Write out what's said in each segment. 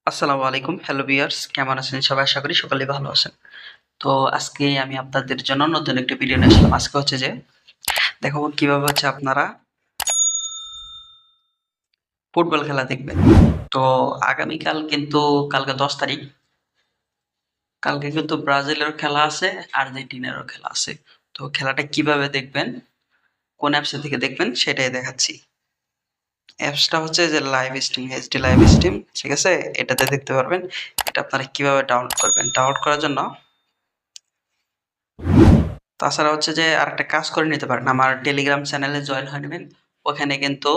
আসসালামু আলাইকুম। Hello viewers, কেমন আছেন সবাই? আশা করি সকলেই ভালো আছেন। তো আজকে আমি আপনাদের জন্য নতুন একটি ভিডিও নিয়ে আসলাম। আজকে হচ্ছে যে দেখাবো কিভাবে হচ্ছে আপনারা ফুটবল খেলা দেখবেন। তো আগামীকাল কিন্তু কালকে ১০ তারিখ। কালকে কিন্তু ব্রাজিলের খেলা আছে, আর্জেন্টিনারও খেলা আছে। তো খেলাটা কিভাবে দেখবেন, কোন অ্যাপস থেকে দেখবেন সেটাই দেখাচ্ছি। অ্যাপসটা হচ্ছে যে live stream, HD live stream, ঠিক আছে? এটাতে দেখতে পারবেন। এটা আপনারা কিভাবে ডাউনলোড করবেন। ডাউনলোড করার জন্য তাছাড়া হচ্ছে যে আরেকটা কাজ করে নিতে পারেন। আমার টেলিগ্রাম চ্যানেলে জয়েন হয়ে নিবেন। ওখানে কিন্তু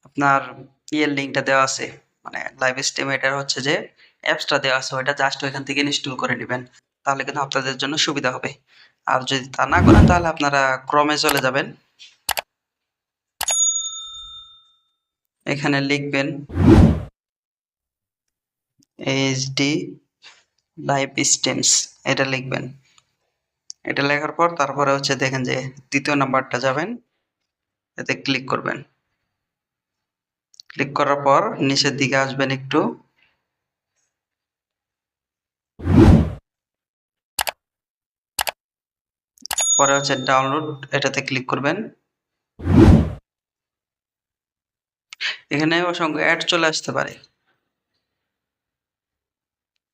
আপনার লিঙ্কটা দেওয়া আছে। মানে লাইভ স্ট্রিম এটার হচ্ছে যে অ্যাপসটা দেওয়া আছে। ওইটা জাস্ট ওইখান থেকে ইনস্টল করে নিবেন। তাহলে কিন্তু আপনাদের জন্য সুবিধা হবে। আর যদি তা না করেন তাহলে আপনারা ক্রমে চলে যাবেন। এখানে লিখবেন এইচডি লাইভ স্ট্রিমস, এটা লিখবেন। এটা লেখার পর তারপরে হচ্ছে দেখেন যে ২য় নাম্বারটা যাবেন, এতে ক্লিক করবেন। ক্লিক করার পর নিচের দিকে আসবেন একটু। পরে হচ্ছে ডাউনলোড, এটাতে ক্লিক করবেন। এখানে অসংখ্য অ্যাড চলে আসতে পারে।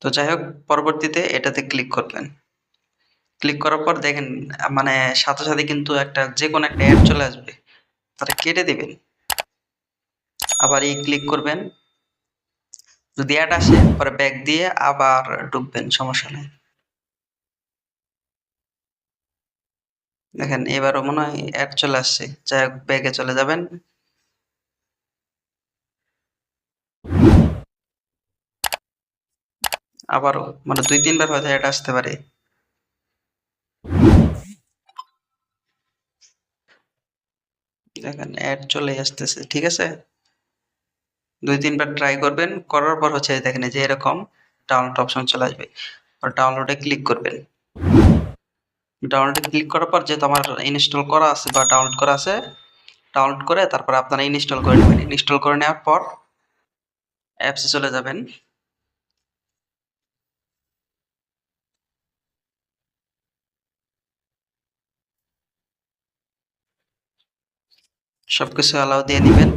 তো যাই হোক, পরবর্তীতে এটাতে ক্লিক করবেন। ক্লিক করার পর দেখেন মানে সাথে সাথে কিন্তু যেকোনো একটা অ্যাড চলে আসবে। তাহলে কেটে দিবেন। আবার ক্লিক করবেন। যদি অ্যাড আসে পরে ব্যাক দিয়ে আবার ঢুকবেন, সমস্যা নেই। দেখেন এবারও মনে হয় অ্যাড চলে আসছে। যাই হোক, ব্যাকে চলে যাবেন। আবারও মানে ২-৩ বার হয়তো অ্যাড আসতে পারে। দেখেন অ্যাড চলে আসতেছে, ঠিক আছে? ২-৩ বার ট্রাই করবেন। করার পর হচ্ছে দেখেন এই যে এরকম ডাউনলোড অপশন চলে আসবে। ডাউনলোডে ক্লিক করবেন। ডাউনলোডে ক্লিক করার পর যেহেতু আমার ইনস্টল করা আছে বা ডাউনলোড করা আছে, ডাউনলোড করে তারপর আপনারা ইনস্টল করে নেবেন। ইনস্টল করে নেওয়ার পর অ্যাপসে চলে যাবেন। সবকিছু অ্যালাউ দিয়ে নিবেন।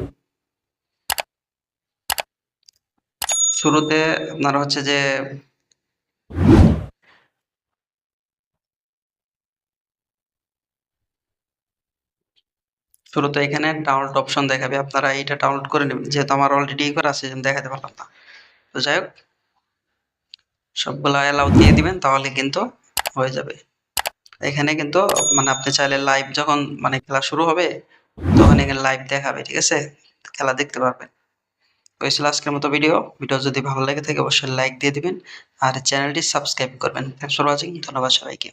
শুরুতে আপনার হচ্ছে যে শুরুতে এখানে ডাউনলোড অপশন দেখাবে। আপনারা এইটা ডাউনলোড করে নেবেন। যেহেতু আমার অলরেডি করা আছে এজন্য দেখাতে পারলাম না। তো যাই হোক, সবগুলা অ্যালাউ দিয়ে দিবেন, তাহলে কিন্তু হয়ে যাবে। এখানে কিন্তু মানে আপনি চাইলে লাইভ যখন মানে খেলা শুরু হবে তখন এখানে লাইভ দেখাবে, ঠিক আছে? খেলা দেখতে পারবেন। তো এই ছিল আজকের মতো ভিডিও। ভিডিও যদি ভালো লেগে থাকে অবশ্যই লাইক দিয়ে দিবেন আর চ্যানেলটি সাবস্ক্রাইব করবেন। Thanks for watching. ধন্যবাদ সবাইকে।